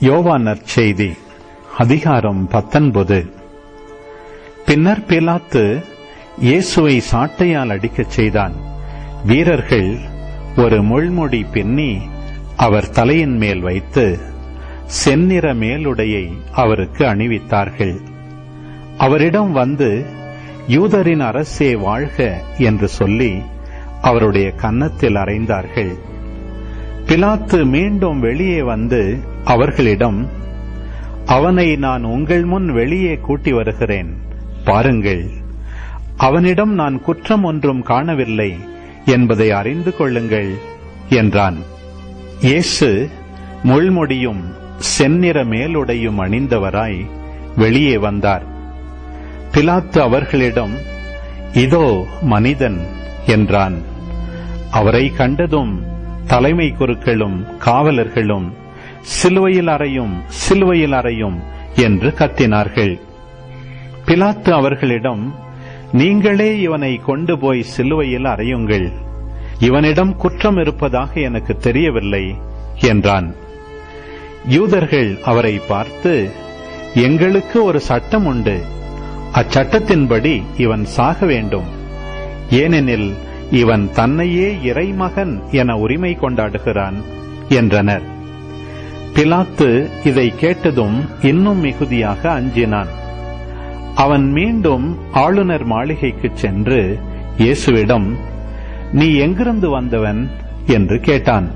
யோவான் நற்செய்தி அதிகாரம் 19. பின்னர் பிலாத்து இயேசுவை சாட்டையால் அடிக்கச் செய்தான். வீரர்கள் ஒரு முள்முடி பின்னி அவர் தலையின் மேல் வைத்து செந்நிற மேலுடையை அவருக்கு அணிவித்தார்கள். அவரிடம் வந்து, யூதரின் அரசே வாழ்க என்று சொல்லி அவருடைய கன்னத்தில் அறைந்தார்கள். பிலாத்து மீண்டும் வெளியே வந்து அவர்களிடம், அவனை நான் உங்கள் முன் வெளியே கூட்டி வருகிறேன், பாருங்கள், அவனிடம் நான் குற்றம் ஒன்றும் காணவில்லை என்பதை அறிந்து கொள்ளுங்கள் என்றான். இயேசு முள்முடியும் செந்நிற மேலுடையும் அணிந்தவராய் வெளியே வந்தார். பிலாத்து அவர்களிடம், இதோ மனிதன் என்றான். அவரை கண்டதும் தலைமை குருக்களும் காவலர்களும் சிலுவையில் அறையும், சிலுவையில் அறையும் என்று கத்தினார்கள். பிலாத்து அவர்களிடம், நீங்களே இவனை கொண்டு போய் சிலுவையில் அறையுங்கள், இவனிடம் குற்றம் இருப்பதாக எனக்கு தெரியவில்லை என்றான். யூதர்கள் அவரை பார்த்து, எங்களுக்கு ஒரு சட்டம் உண்டு, அச்சட்டத்தின்படி இவன் சாக வேண்டும், ஏனெனில் இவன் தன்னையே இறைமகன் என உரிமை கொண்டாடுகிறான் என்றனர். பிலாத்து இதை கேட்டதும் இன்னும் மிகுதியாக அஞ்சினான். அவன் மீண்டும் ஆளுநர் மாளிகைக்கு சென்று இயேசுவிடம், நீ எங்கிருந்து வந்தவன் என்று கேட்டான்.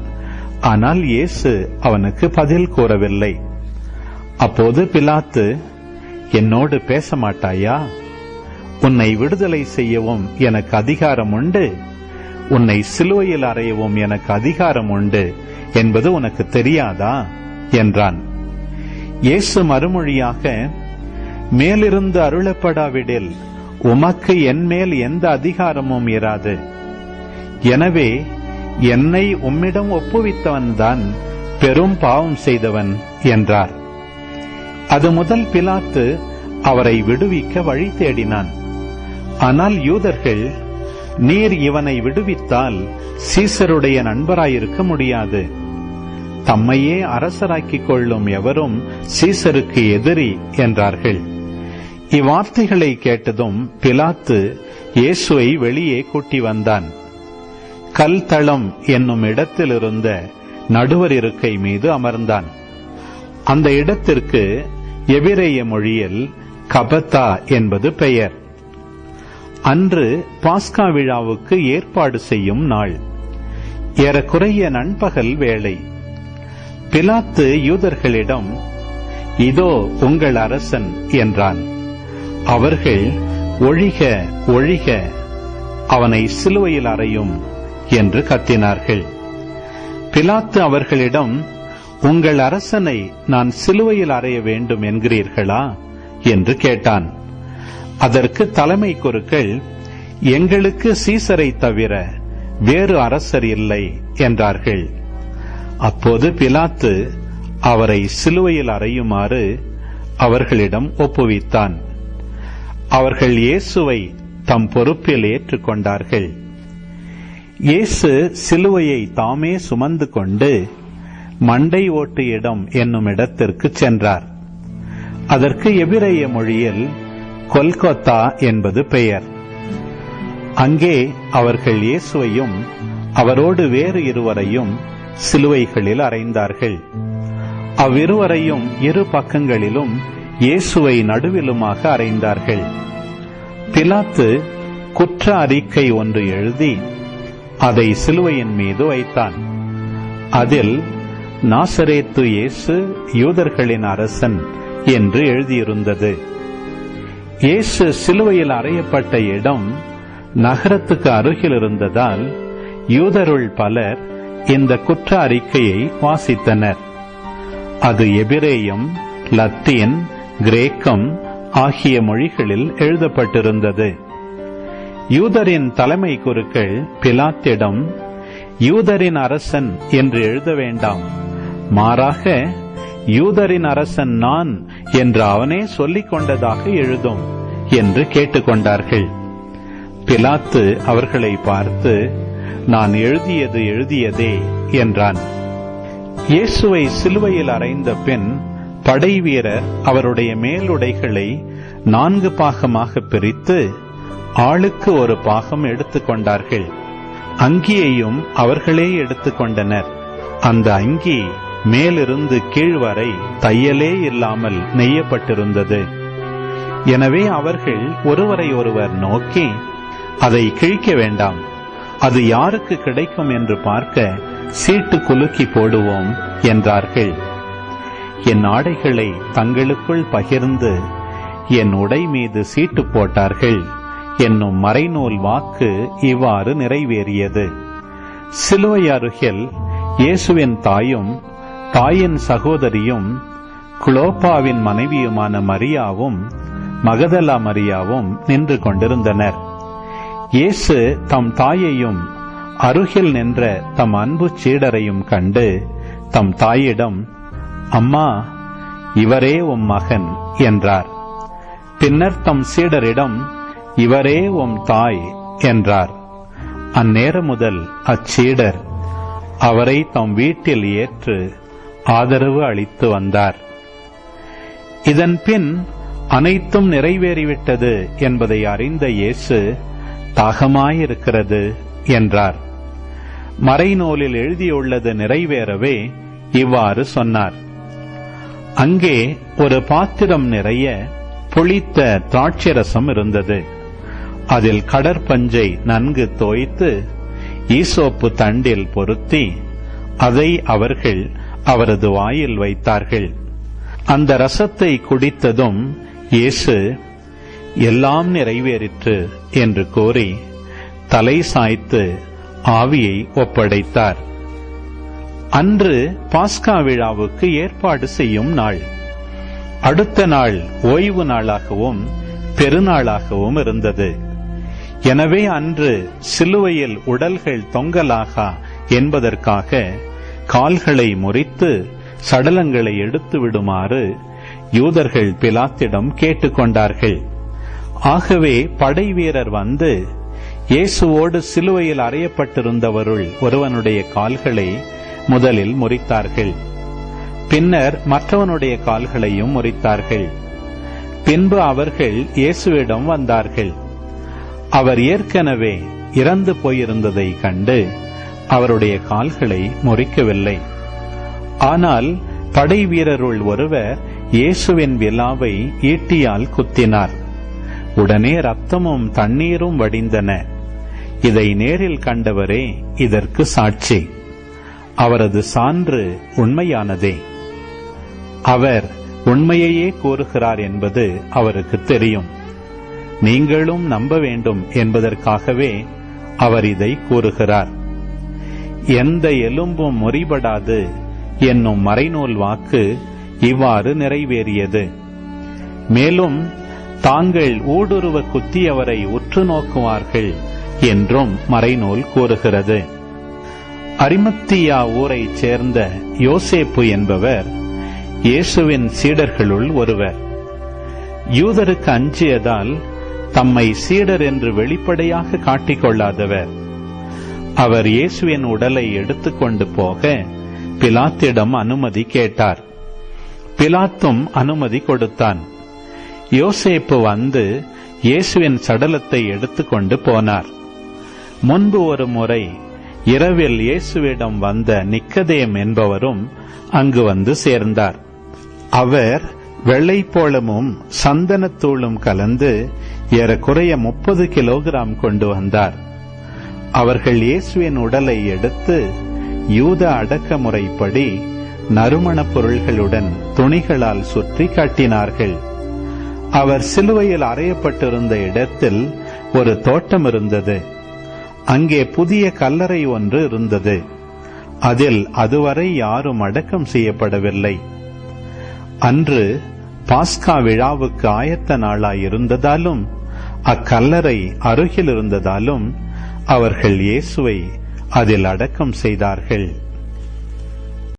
ஆனால் இயேசு அவனுக்கு பதில் கூறவில்லை. அப்போது பிலாத்து, என்னோடு பேச மாட்டாயா? உன்னை விடுதலை செய்யவும் எனக்கு அதிகாரம் உண்டு, உன்னை சிலுவையில் அறையவும் எனக்கு அதிகாரம் உண்டு என்பது உனக்கு தெரியாதா என்றான். இயேசு மறுமொழியாக, மேலிருந்து அருளப்படாவிடில் உமக்கு என் மேல் எந்த அதிகாரமும் இராது. எனவே என்னை உம்மிடம் ஒப்புவித்தவன்தான் பெரும் பாவம் செய்தவன் என்றார். அது முதல் பிலாத்து அவரை விடுவிக்க வழி தேடினான். ஆனால் யூதர்கள், நீர் இவனை விடுவித்தால் சீசருடைய நண்பராயிருக்க முடியாது, தம்மையே அரசராக்கிக் கொள்ளும் எவரும் சீசருக்கு எதிரி என்றார்கள். இவ்வார்த்தைகளை கேட்டதும் பிலாத்து இயேசுவை வெளியே கூட்டி வந்தான். கல்தளம் என்னும் இடத்திலிருந்த நடுவர் இருக்கை மீது அமர்ந்தான். அந்த இடத்திற்கு எபிரேய மொழியில் கபத்தா என்பது பெயர். அன்று பாஸ்கா விழாவுக்கு ஏற்பாடு செய்யும் நாள். ஏறக்குறைய நண்பகல் வேளை. பிலாத்து யூதர்களிடம், இதோ உங்கள் அரசன் என்றான். அவர்கள், ஒழிக ஒழிக, அவனை சிலுவையில் அறையும் என்று கத்தினார்கள். பிலாத்து அவர்களிடம், உங்கள் அரசனை நான் சிலுவையில் அறைய வேண்டும் என்கிறீர்களா என்று கேட்டான். அதற்கு தலைமை குருக்கள், எங்களுக்கு சீசரை தவிர வேறு அரசர் இல்லை என்றார்கள். அப்போது பிலாத்து அவரை சிலுவையில் அறையுமாறு அவர்களிடம் ஒப்புவித்தான். அவர்கள் இயேசுவை தம் பொறுப்பில் ஏற்றுக்கொண்டார்கள். இயேசு சிலுவையை தாமே சுமந்து கொண்டு மண்டை ஓட்டு இடம் என்னும் இடத்திற்கு சென்றார். அதற்கு எபிரேய மொழியில் கொல்கொத்தா என்பது பெயர். அங்கே அவர்கள் இயேசுவையும் அவரோடு வேறு இருவரையும் சிலுவைகளில் அறைந்தார்கள். அவ்விருவரையும் இரு பக்கங்களிலும் இயேசுவை நடுவிலுமாக அறைந்தார்கள். பிலாத்து குற்ற அறிக்கை ஒன்று எழுதி அதை சிலுவையின் மீது வைத்தான். அதில் நாசரேத்து இயேசு யூதர்களின் அரசன் என்று எழுதியிருந்தது. இயேசு சிலுவையில் அறையப்பட்ட இடம் நகரத்துக்கு அருகில் இருந்ததால் யூதருள் பலர் இந்த குற்ற அறிக்கையை வாசித்தனர். அது எபிரேயம், லத்தீன், கிரேக்கம் ஆகிய மொழிகளில் எழுதப்பட்டிருந்தது. யூதரின் தலைமை குருக்கள் பிலாத்திடம், யூதரின் அரசன் என்று எழுத வேண்டாம், மாறாக யூதரின் அரசன் நான் என்று அவனே சொல்லிக் கொண்டதாக எழுதும் என்று கேட்டுக்கொண்டார்கள். பிலாத்து அவர்களை பார்த்து, நான் எழுதியது எழுதியதே என்றான். இயேசுவை சிலுவையில் அறைந்த பின் படைவீரர் அவருடைய மேலுடைகளை 4 பாகமாக பிரித்து ஆளுக்கு ஒரு பாகம் எடுத்துக்கொண்டார்கள். அங்கியையும் அவர்களே எடுத்துக்கொண்டனர். அந்த அங்கி மேலிருந்து கீழ்வரை தையலே இல்லாமல் நெய்யப்பட்டிருந்தது. எனவே அவர்கள் ஒருவரை ஒருவர் நோக்கி, அதை கிழிக்க வேண்டாம், அது யாருக்கு கிடைக்கும் என்று பார்க்க சீட்டு குலுக்கி போடுவோம் என்றார்கள். என் ஆடைகளை தங்களுக்குள் பகிர்ந்து என் உடை மீது சீட்டு போட்டார்கள் என்னும் மறைநூல் வாக்கு இவ்வாறு நிறைவேறியது. சிலுவை அருகில் இயேசுவின் தாயும் தாயின் சகோதரியும் குளோப்பாவின் மனைவியுமான மரியாவும் மகதலா மரியாவும் நின்று கொண்டிருந்தனர். இயேசு தம் தாயையும் அருகில் நின்ற தம் அன்பு சீடரையும் கண்டு தம் தாயிடம், அம்மா, இவரே உம் மகன் என்றார். பின்னர் தம் சீடரிடம், இவரே உம் தாய் என்றார். அந்நேரம் முதல் அச்சீடர் அவரை தம் வீட்டில் ஏற்று ஆதரவு அளித்து வந்தார். இதன் பின் அனைத்தும் நிறைவேறிவிட்டது என்பதை அறிந்த இயேசு, தாகமாயிருக்கிறது என்றார். மறைநூலில் எழுதியுள்ளது நிறைவேறவே இவ்வாறு சொன்னார். அங்கே ஒரு பாத்திரம் நிறைய புளித்த திராட்சரசம் இருந்தது. அதில் கடற்பஞ்சை நன்கு தோய்த்து ஈசோப்பு தண்டில் பொருத்தி அதை அவர்கள் அவரது வாயில் வைத்தார்கள். அந்த ரசத்தை குடித்ததும் இயேசு, எல்லாம் நிறைவேறிற்று என்று கூறி தலை சாய்த்து ஆவியை ஒப்படைத்தார். அன்று பாஸ்கா விழாவுக்கு ஏற்பாடு செய்யும் நாள். அடுத்த நாள் ஓய்வு நாளாகவும் பெருநாளாகவும் இருந்தது. எனவே அன்று சிலுவையில் உடல்கள் தொங்கலாகா என்பதற்காக கால்களை முறித்து சடலங்களை எடுத்து விடுமாறு யூதர்கள் பிலாத்திடம் கேட்டுக்கொண்டார்கள். ஆகவே படை வீரர் வந்து இயேசுவோடு சிலுவையில் அறையப்பட்டிருந்தவருள் ஒருவனுடைய கால்களை முதலில் முறித்தார்கள். பின்னர் மற்றவனுடைய கால்களையும் முறித்தார்கள். பின்பு அவர்கள் இயேசுவிடம் வந்தார்கள். அவர் ஏற்கனவே இறந்து போயிருந்ததை கண்டு அவருடைய கால்களை முறிக்கவில்லை. ஆனால் படை வீரருள் ஒருவர் இயேசுவின் விலாவை ஈட்டியால் குத்தினார். உடனே இரத்தமும் தண்ணீரும் வடிந்தன. இதை நேரில் கண்டவரே இதற்கு சாட்சி. அவரது சான்று உண்மையானதே. அவர் உண்மையையே கூறுகிறார் என்பது அவருக்கு தெரியும். நீங்களும் நம்ப வேண்டும் என்பதற்காகவே அவர் இதை கூறுகிறார். எந்த எலும்பும் முறிபடாது என்னும் மறைநூல் வாக்கு இவ்வாறு நிறைவேறியது. மேலும் தாங்கள் ஊடுருவ குத்தியவரை உற்று நோக்குவார்கள் என்றும் மறைநூல் கூறுகிறது. அரிமத்தியா ஊரைச் சேர்ந்த யோசேப்பு என்பவர் இயேசுவின் சீடர்களுள் ஒருவர். யூதருக்கு அஞ்சியதால் தம்மை சீடர் என்று வெளிப்படையாக காட்டிக்கொள்ளாதவர். அவர் இயேசுவின் உடலை எடுத்துக்கொண்டு போக பிலாத்திடம் அனுமதி கேட்டார். பிலாத்தும் அனுமதி கொடுத்தான். யோசேப்பு வந்து இயேசுவின் சடலத்தை எடுத்துக்கொண்டு போனார். முன்பு ஒரு முறை இரவில் இயேசுவிடம் வந்த நிக்கதேம் என்பவரும் அங்கு வந்து சேர்ந்தார். அவர் வெள்ளைப்போளமும் சந்தனத்தூளும் கலந்து ஏறக்குறைய 30 கிலோகிராம் கொண்டு வந்தார். அவர்கள் இயேசுவின் உடலை எடுத்து யூத அடக்கமுறைப்படி நறுமணப் பொருள்களுடன் துணிகளால் சுற்றி கட்டினார்கள். அவர் சிலுவையில் அறையப்பட்டிருந்த இடத்தில் ஒரு தோட்டம் இருந்தது. அங்கே புதிய கல்லறை ஒன்று இருந்தது. அதில் அதுவரை யாரும் அடக்கம் செய்யப்படவில்லை. அன்று பாஸ்கா விழாவுக்கு ஆயத்த நாளாயிருந்ததாலும் அக்கல்லறை அருகில் இருந்ததாலும் அவர்கள் இயேசுவை அதில் அடக்கம் செய்தார்கள்.